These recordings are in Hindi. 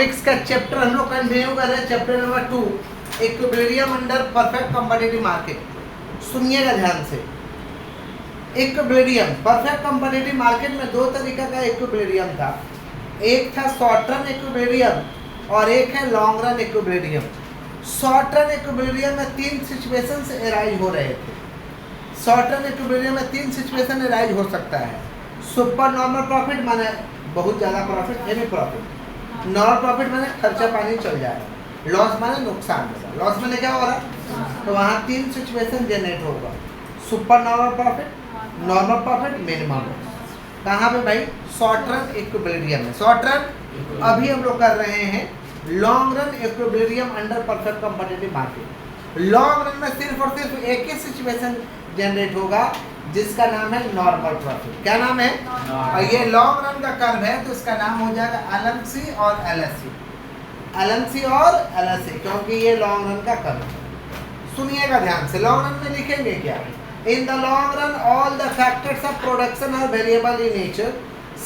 का चैप्टर हम लोग कंटिन्यू कर रहे हैं। Chapter number 2, equilibrium under perfect competitive market. सुनिएगा ध्यान से। इक्विलिब्रियम परफेक्ट कॉम्पिटिटिव मार्केट में दो तरीका का इक्विलिब्रियम था। एक था शॉर्ट रन इक्विलिब्रियम और एक है long run equilibrium. Short run equilibrium में तीन सिचुएशन एराइज हो रहे थे। शॉर्ट रन इक्विलिब्रियम में तीन सिचुएशन एराइज हो सकता है। सुपर नॉर्मल प्रॉफिट माने बहुत ज़्यादा profit, heavy profit. Normal profit माने खर्चा पानी चल जाएगा। लॉस माने नुकसान होगा। लॉस माने क्या हो रहा है, तो वहाँ तीन सिचुएशन जनरेट होगा। Super normal profit, normal profit, minimum. कहाँ पे भाई? शॉर्ट रन इक्विलिब्रियम में। शॉर्ट रन अभी हम लोग कर रहे हैं long run equilibrium under perfect competitive market. Long run में सिर्फ और सिर्फ एक ही सिचुएशन जनरेट होगा जिसका नाम है नॉर्मल प्रॉफिट। क्या नाम है? और ये लॉन्ग रन का कर्व है तो इसका नाम हो जाएगा एलएमसी और एलएससी। एलएमसी और एलएससी, क्योंकि ये लॉन्ग रन का कर्व है। सुनिएगा ध्यान से। लॉन्ग रन में लिखेंगे क्या? In the long run all the factors of production are variable in nature.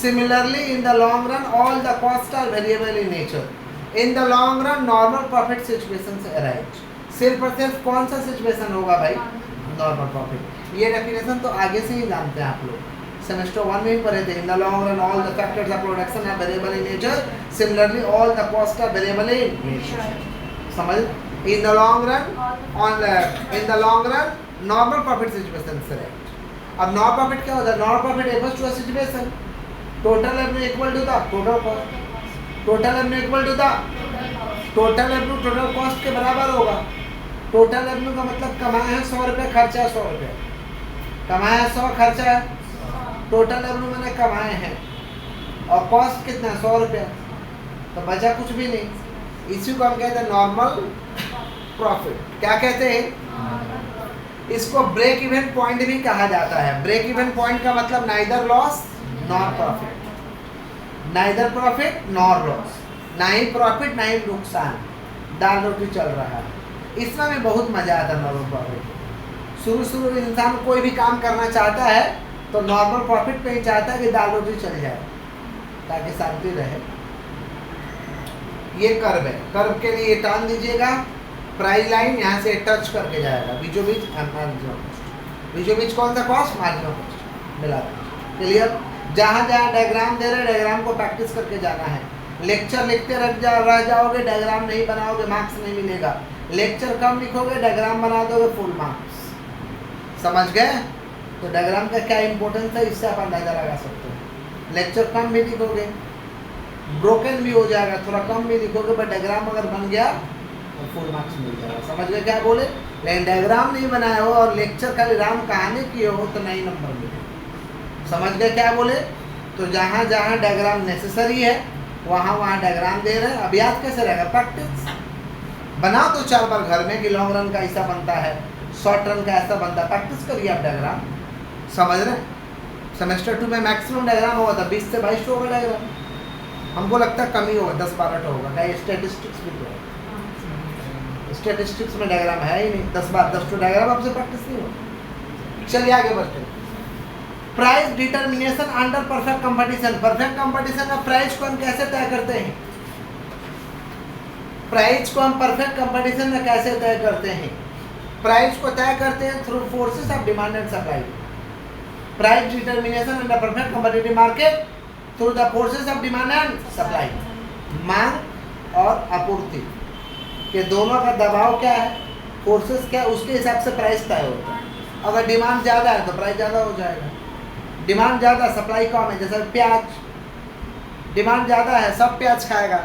Similarly in the long run all the cost are variable in nature. In the long run normal profit situation से अराइज। सिर्फ और सिर्फ कौन सा सिचुएशन होगा भाई? Normal profit. ये डेफिनेशन तो आगे से ही जानते हैं आप लोग, सेमेस्टर 1 में ही पढ़े थे। In the long run all the factors of production are variable in nature. Similarly all the cost are variable in nature. समझ? In the long run normal profit situation से राइट। अब नॉर्मल प्रॉफिट क्या होता है? Normal profit equals to a situation total revenue equal to the total cost. Total revenue equal to the total revenue total cost के बराबर होगा। टोटल रेवेन्यू का मतलब कमाया है 100 रुपये, खर्चा है 100 रुपये। कमाया है 100, खर्चा है। टोटल रेवेन्यू मैंने कमाए हैं और कॉस्ट कितना है? 100 रुपये। तो बचा कुछ भी नहीं। इसी को हम कहते हैं नॉर्मल प्रॉफिट। क्या कहते हैं? इसको ब्रेक इवन पॉइंट भी कहा जाता है। ब्रेक इवन पॉइंट का मतलब neither loss nor profit, neither profit nor loss, ना ही प्रॉफिट ना ही नुकसान, दाल रोटी चल रहा है। इसमें भी बहुत मजा आता है नॉर्मल प्रॉफिट। शुरू में इंसान कोई भी काम करना चाहता है तो नॉर्मल प्रॉफिट पे ही चाहता है कि दाल रोटी चल जाए ताकि शांति रहे। ये कर्व है। कर्व के लिए टर्न दीजिएगा। प्राइस लाइन यहाँ से टच करके जाएगा। बीचों बीच बीचों बीच कौन सा कॉस्ट? मार्जिनल कॉस्ट मिला। क्लियर? जहाँ जहाँ डायग्राम दे रहे हैं डायग्राम को प्रैक्टिस करके जाना है। लेक्चर लिखते रह जाओगे, डायग्राम नहीं बनाओगे, मार्क्स नहीं मिलेगा। लेक्चर कम लिखोगे, डायग्राम बना दोगे, फुल मार्क्स। समझ गए? तो डायग्राम का क्या इंपॉर्टेंस है इससे आप अंदाजा लगा सकते हो। लेक्चर कम भी लिखोगे, ब्रोकन भी हो जाएगा, थोड़ा कम भी लिखोगे, पर डायग्राम अगर बन गया तो फुल मार्क्स मिल जाएगा। समझ गए क्या बोले? लेकिन डायग्राम नहीं बनाए हो और लेक्चर खाली राम कहानी किए हो तो नहीं नंबर मिले। समझ गए क्या बोले? तो जहाँ जहाँ डायग्राम नेसेसरी है वहाँ डायग्राम दे रहे हैं। अब याद कैसे रहेगा? प्रैक्टिस बनाओ तो 4 बार घर में कि लॉन्ग रन का ऐसा बनता है, शॉर्ट रन का ऐसा बनता है। प्रैक्टिस करिए आप डायग्राम। समझ रहे? सेमेस्टर 2 में मैक्सिमम डायग्राम होगा था 20 से 22 होगा डायग्राम। हमको लगता है कम ही होगा, 10-12 होगा। क्या स्टैटिस्टिक्स भी तो है, स्टैटिस्टिक्स में डायग्राम है ही नहीं। 10 डायग्राम आपसे प्रैक्टिस नहीं होगा। चलिए आगे बढ़ते हैं। Price determination under perfect competition. Perfect competition में प्राइस को हम कैसे तय करते हैं? प्राइस को हम परफेक्ट कंपटीशन में कैसे तय करते हैं? प्राइस को तय करते हैं through forces of demand and supply. Price determination under perfect competitive market through the forces of demand and supply. मांग और आपूर्ति के दोनों का दबाव क्या है, फोर्सेस क्या है, उसके हिसाब से प्राइस तय होता है। अगर डिमांड ज़्यादा है तो प्राइस ज़्यादा हो जाएगा। डिमांड ज़्यादा, सप्लाई कम है, जैसे प्याज। डिमांड ज़्यादा है, सब प्याज खाएगा,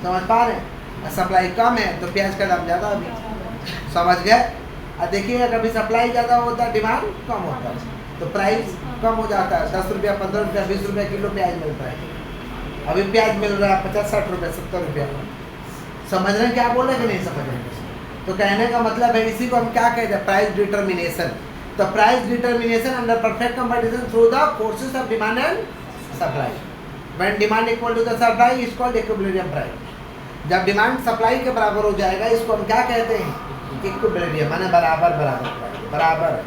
समझ पा रहे हैं? सप्लाई कम है तो प्याज का दाम ज़्यादा अभी। समझ गए? और देखिएगा कभी सप्लाई ज़्यादा होता है, डिमांड कम होता है तो प्राइस कम हो जाता है। 10 रुपया, 15 रुपया, 20 रुपया किलो प्याज मिलता है। अभी प्याज मिल रहा है 50-60 रुपये, 70 रुपया। समझ रहे हैं क्या बोल रहे हैं कि नहीं समझ रहे हैं? तो कहने का मतलब है इसी को हम क्या कहते हैं? Price determination. तो price determination under perfect competition through the forces of demand and supply. When demand equal to the supply is called equilibrium price. जब डिमांड सप्लाई के बराबर हो जाएगा इसको हम क्या कहते हैं? इक्विलिब्रियम, माने बराबर बराबर बराबर।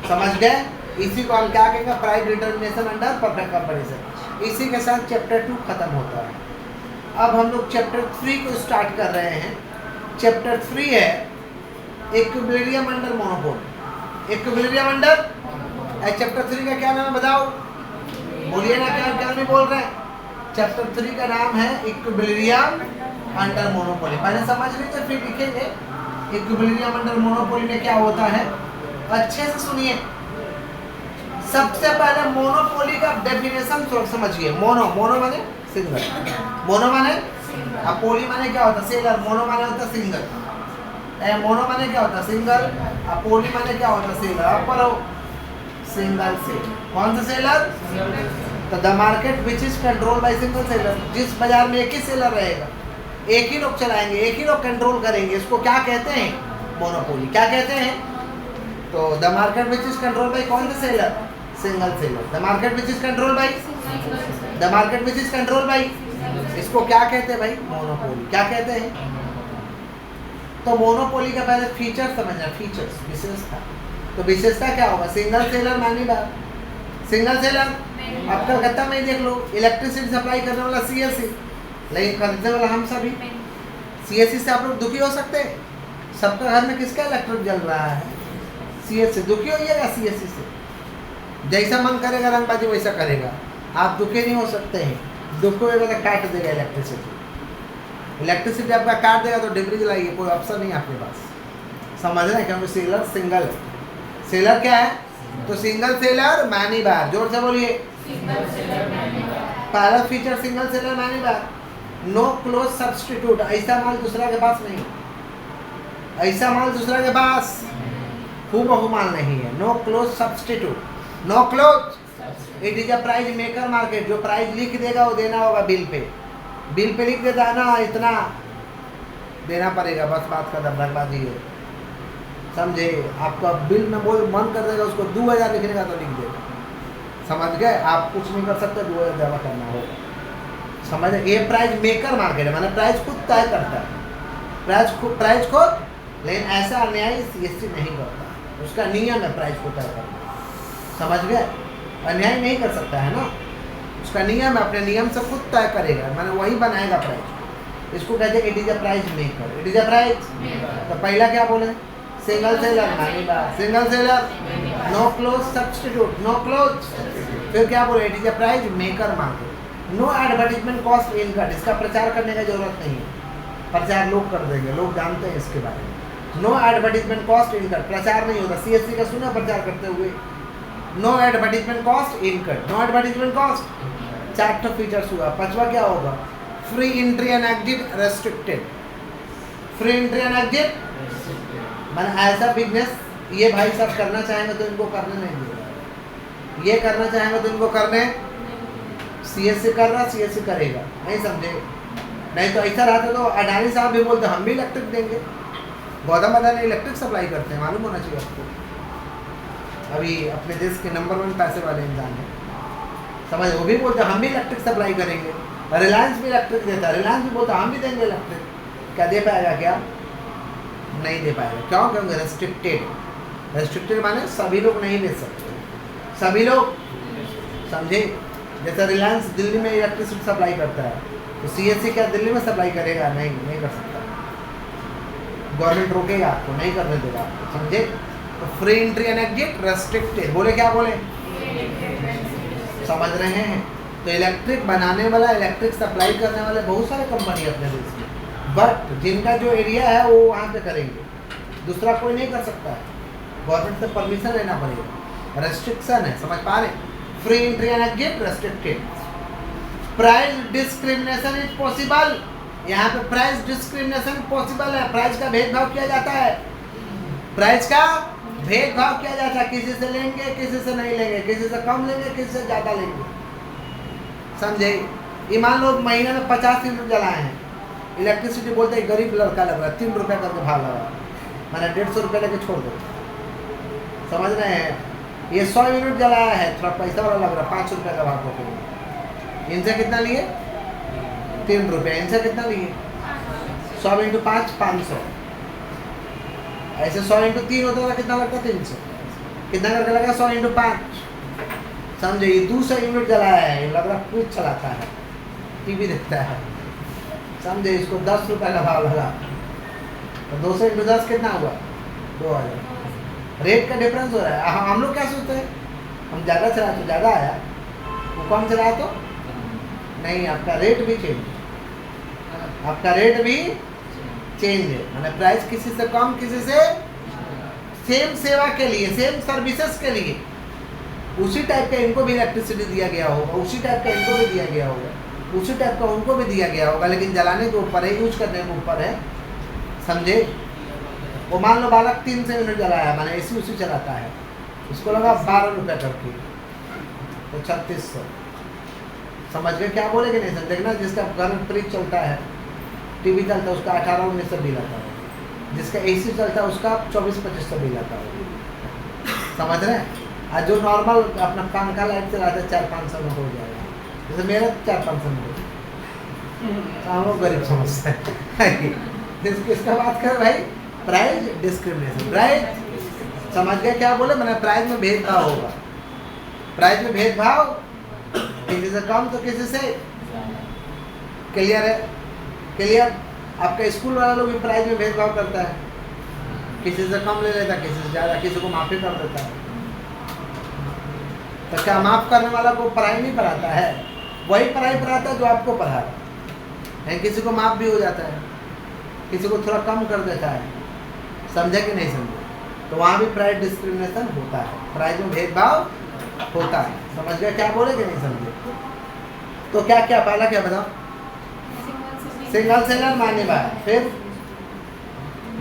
समझ गए? इसी को हम क्या कहेंगे? Price determination under perfect competition. इसी के साथ चैप्टर 2 खत्म होता है। अब हम लोग चैप्टर 3 को स्टार्ट कर रहे हैं। चैप्टर 3 है equilibrium under monopole. Equilibrium under, chapter 3 का क्या नाम है बताओ, बोलिए ना, क्या नहीं बोल रहे हैं। चैप्टर 3 का नाम है इक्विलिब्रियम अंडर मोनोपोली। पहले समझ लीजिए फिर लिखेंगे इक्विलिब्रियम अंडर मोनोपोली में क्या होता है। अच्छे से सुनिए। सबसे पहले मोनोपोली का डेफिनेशन समझिए। मोनो माने सिंगल, मोनो माने, अब पोली माने क्या होता है सिंगल, मोनो माने होता है सिंगल, मोनो माने क्या होता है सिंगल, अब पोली माने क्या होता है सिंगल। अब पढ़ो सिंगल सेल, कौन सा सेलर, तो the market which is control by single seller. जिस बाजार में एक ही सेलर रहेगा, एक ही लोग चलाएंगे, एक ही लोग कंट्रोल करेंगे, इसको क्या कहते हैं, मोनोपोली। क्या कहते हैं, तो the market which is control by कौन सा seller, single seller. The market which is control by, the market which is control by, इसको क्या कहते हैं भाई, मोनोपोली। क्या कहते हैं, तो मोनोपोली का पहले फीचर समझना, फीचर्स, विशेषता। तो विशेषता क्या होगा, सिंगल सेलर मानी बात, सिंगल सेलर। अब कलकत्ता में देख लो, इलेक्ट्रिसिटी सप्लाई करने वाला सीएससी, लेकिन खरीदने वाला हम सभी। सीएससी से आप लोग दुखी हो सकते हैं, सबका घर में किसका इलेक्ट्रिक जल रहा है, सीएससी। दुखी होइएगा सीएससी से, जैसा मन करेगा रंगबाजी वैसा करेगा, आप दुखी नहीं हो सकते हैं। दुख होगा तो काट देगा इलेक्ट्रिसिटी, इलेक्ट्रिसिटी आपका काट देगा तो डिग्री जलाइए, कोई ऑप्शन नहीं आपके पास। समझ रहे हैं, क्योंकि सेलर सिंगल है। सेलर क्या है, तो सिंगल सेलर मैनी बार, जोर से बोलिए, पहला feature single seller menu bar. No close substitute, ऐसा माल दूसरा के पास नहीं, ऐसा माल दूसरा के पास हूबहू माल नहीं है। No close substitute, no close, it is a price maker market. जो प्राइस लिख देगा वो देना होगा बिल पे, बिल पे लिख देता है ना, इतना देना पड़ेगा, बस बात का दबदबाजी है, समझे। आपका बिल में बोल मन कर देगा उसको 2000 लिखने का तो लिख देगा, समझ गए। आप कुछ नहीं कर सकते, 2000 जमा करना होगा, समझ। ये प्राइस मेकर मार्केट है, माने प्राइस खुद तय करता है, प्राइस खुद। लेकिन ऐसा अन्याय सीएससी नहीं करता, उसका नियम है प्राइस को तय करना, समझ गए। अन्याय नहीं कर सकता है ना, उसका नियम है, अपने नियम से खुद तय करेगा, माने वही बनाएगा प्राइस। इसको कहते हैं it is a price maker, it is a price. तो पहला क्या बोले, सिंगल सेलर मानी बात, single seller, no close substitute, no close. फिर क्या बोले, it is a price maker market. No advertisement cost incurred, इसका प्रचार करने की जरूरत नहीं है, प्रचार लोग कर देंगे, लोग जानते हैं इसके बारे में। नो एडवर्टीजमेंट कॉस्ट इनकट, प्रचार नहीं होता। सीएससी का सुना प्रचार करते हुए, no advertisement cost इनकट, no advertisement cost. 4 features हुआ। 5वां क्या होगा, free entry and exit restricted. Free entry and exit माने ऐसा बिजनेस ये भाई सब करना चाहेंगे तो इनको करने नहीं देगा, ये करना चाहेंगे तो इनको करने, सीएससी कर रहा सीएससी करेगा, नहीं समझे। नहीं तो ऐसा रहता तो अडानी साहब भी बोलते हम भी इलेक्ट्रिक देंगे। गौतम अदानी इलेक्ट्रिक सप्लाई करते हैं, मालूम होना चाहिए आपको। अभी अपने देश के नंबर 1 पैसे वाले इंसान हैं, समझ। वो भी बोलते हम भी इलेक्ट्रिक सप्लाई करेंगे। रिलायंस भी इलेक्ट्रिक देता है, रिलायंस भी बोलता हम भी देंगे इलेक्ट्रिक। क्या दे पाएगा, क्या नहीं दे पाएगा, क्यों, क्योंकि रेस्ट्रिक्टेड। रेस्ट्रिक्टेड माने सभी लोग नहीं ले सकते, सभी लोग, समझे। जैसे रिलायंस दिल्ली में इलेक्ट्रिसिटी सप्लाई करता है, तो सीएससी क्या दिल्ली में सप्लाई करेगा, नहीं कर सकता। गवर्नमेंट रोकेगा आपको, नहीं करने देगा, समझे। तो free entry and exit restricted, बोले क्या बोले, समझ रहे हैं। तो इलेक्ट्रिक बनाने वाला, इलेक्ट्रिक सप्लाई करने वाले बहुत सारे कंपनी है अपने देश में, बट जिनका जो एरिया है वो वहाँ पे करेंगे, दूसरा कोई नहीं कर सकता है, गवर्नमेंट से परमिशन लेना पड़ेगा, रेस्ट्रिक्शन है, समझ पा रहे। Free entry and exit restricted. Price discrimination is possible, यहाँ पे प्राइस डिस्क्रिमिनेशन पॉसिबल है, प्राइस का भेदभाव किया जाता है, प्राइस का भेदभाव किया जाता है, किसी से लेंगे किसी से नहीं लेंगे, किसी से कम लेंगे किसी से ज़्यादा लेंगे, समझे। ये मान लो महीने में 50 यूनिट जलाए हैं, इलेक्ट्रिसिटी बोलते हैं गरीब लड़का लग रहा है, 3 रुपये करके भाव लगा, मैंने 150 रुपये लेके छोड़ दो, समझ रहे हैं। ये 100 यूनिट जलाया है, थोड़ा पैसा वाला लग रहा है, 5 रुपये का भाव पकड़ो। इनसे कितना लिए, 3 रुपये, इनसे कितना लिए, 100 × 5 500, ऐसे 100 × 3 होता था, कितना लगता, 300, कितना करके लगा, 100 × 5, समझे, ये 200 यूनिट जलाया है, ये लग रहा फ्रिज चलाता है, टीवी देखता है, समझे। इसको 10 रुपये का भाव लगा, तो 200 इंटू 10 कितना हुआ, 2000। रेट का डिफरेंस हो रहा है। हम लोग क्या सोचते हैं, हम ज़्यादा चला तो ज़्यादा आया, वो कम चला तो नहीं, आपका रेट भी चेंज, आपका रेट भी चेंज है। मैंने प्राइस किसी से कम, किसी से सेम सेवा के लिए, सेम सर्विसेज के लिए उसी टाइप का इनको भी इलेक्ट्रिसिटी दिया गया होगा, उसी टाइप का इनको भी दिया गया होगा, उसी टाइप का उनको भी दिया गया होगा, लेकिन जलाने के ऊपर है, यूज करने के ऊपर है, समझे। वो मान लो बालक 300 यूनिट जलाया, मैंने एसी उसी चलाता है, उसको लगा 12 रुपये करके, तो 3600। समझ गए क्या बोले कि नहीं समझ, देखना जिसका घर में फ्रिज चलता है, टीवी चलता है, उसका 18-1900 बिल आता है, जिसका एसी चलता है उसका 24-2500 बिल आता है, समझ रहे हैं। और जो नॉर्मल अपना पंखा लाइट चलाता है 400-500 में हो जाएगा, जैसे मेरा 400-500 में हो, हम लोग गरीब समझते हैं। किसका बात कर भाई, प्राइस डिस्क्रिमिनेशन, प्राइस समझ गए क्या बोले, मैंने प्राइस में भेदभाव होगा, प्राइस में भेदभाव, किसी से कम तो किसी से, क्लियर है, क्लियर। आपका स्कूल वाला लोग भी प्राइस में भेदभाव करता है, किसी से कम ले लेता, किसी से ज़्यादा, किसी को माफ़ी कर देता है। तो क्या माफ़ करने वाला को पढ़ाई नहीं पढ़ाता है, वही पढ़ाई पढ़ाता है जो आपको पढ़ा रहा है। किसी को माफ़ भी हो जाता है, किसी को थोड़ा कम कर देता है, समझे कि नहीं समझे। तो वहाँ भी प्राइस डिस्क्रिमिनेशन होता है, प्राइस में भेदभाव होता है, समझ गए क्या बोले कि नहीं समझे। तो क्या क्या पहला क्या बताओ, सिंगल सेलर मान्य बाय, फिर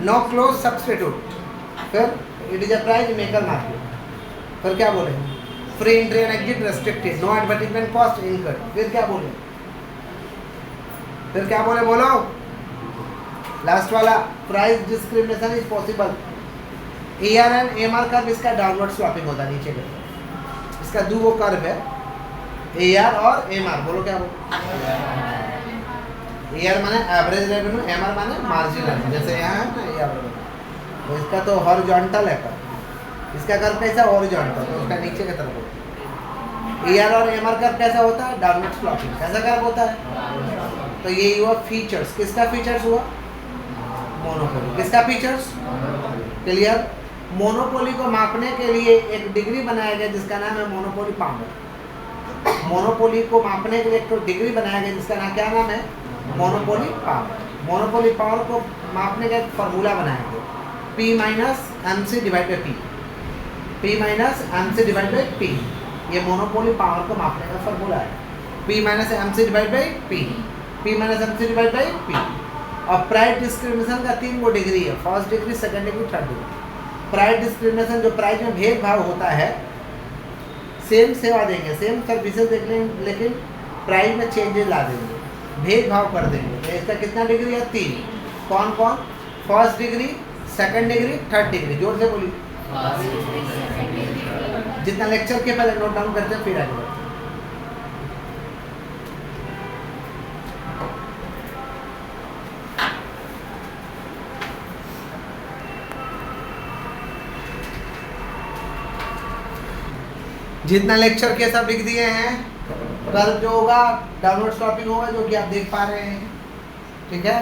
नो क्लोज सब्सटीट्यूट, फिर it is a price maker market, फिर क्या बोले, free entry and exit restricted, no advertisement cost incurred, फिर क्या बोले, फिर क्या बोले बोलो, लास्ट वाला price discrimination is possible. AR and AMR curve इसका डाउनवर्ड स्वैपिंग होता है, नीचे के इसका दो वो कर्व है, AR और AMR, बोलो क्या बोलो। AR माने एवरेज रेवेन्यू, MR माने मार्जिनल, जैसे यहाँ है ना AR, तो इसका तो हॉरिजॉन्टल है कर्व, इसका कर्व कैसा हॉरिजॉन्टल, तो उसका नीचे की तरफ होता है। AR और AMR कर्व कैसा होता है, डाउनवर्ड स्लोपिंग, कैसा कर्व होता है। तो ये हुआ फीचर्स, किसका फीचर्स हुआ, मोनोपोली, किसका फीचर्स, क्लियर। मोनोपोली को मापने के लिए एक डिग्री बनाया गया जिसका नाम है मोनोपोली पावर। मोनोपोली को मापने के लिए एक डिग्री बनाया गया जिसका नाम क्या नाम है, मोनोपोली पावर। मोनोपोली पावर को मापने का एक फार्मूला बनाया गया, P minus MC divide by P, P minus MC divide by P, ये मोनोपोली पावर को मापने का फार्मूला है। P minus MC divide by P, P minus MC divide by P। और प्राइस डिस्क्रिमिनेशन का 3 गो डिग्री है, first degree, second degree, third degree. Price discrimination जो प्राइस में भेदभाव होता है, सेम सेवा देंगे, सेम सर्विसेज देख लेंगे, लेकिन प्राइस में चेंजेस ला देंगे, भेदभाव कर देंगे। तो इसका कितना डिग्री है, 3। कौन कौन, first degree, second degree, third degree, जोर से बोलिए। जितना लेक्चर के पहले नोट डाउन करते हैं फिर आगे बढ़ते हैं। जितना लेक्चर के सब लिख दिए हैं, कल जो होगा डाउनवर्ड स्टॉपिंग होगा, जो कि आप देख पा रहे हैं, ठीक है।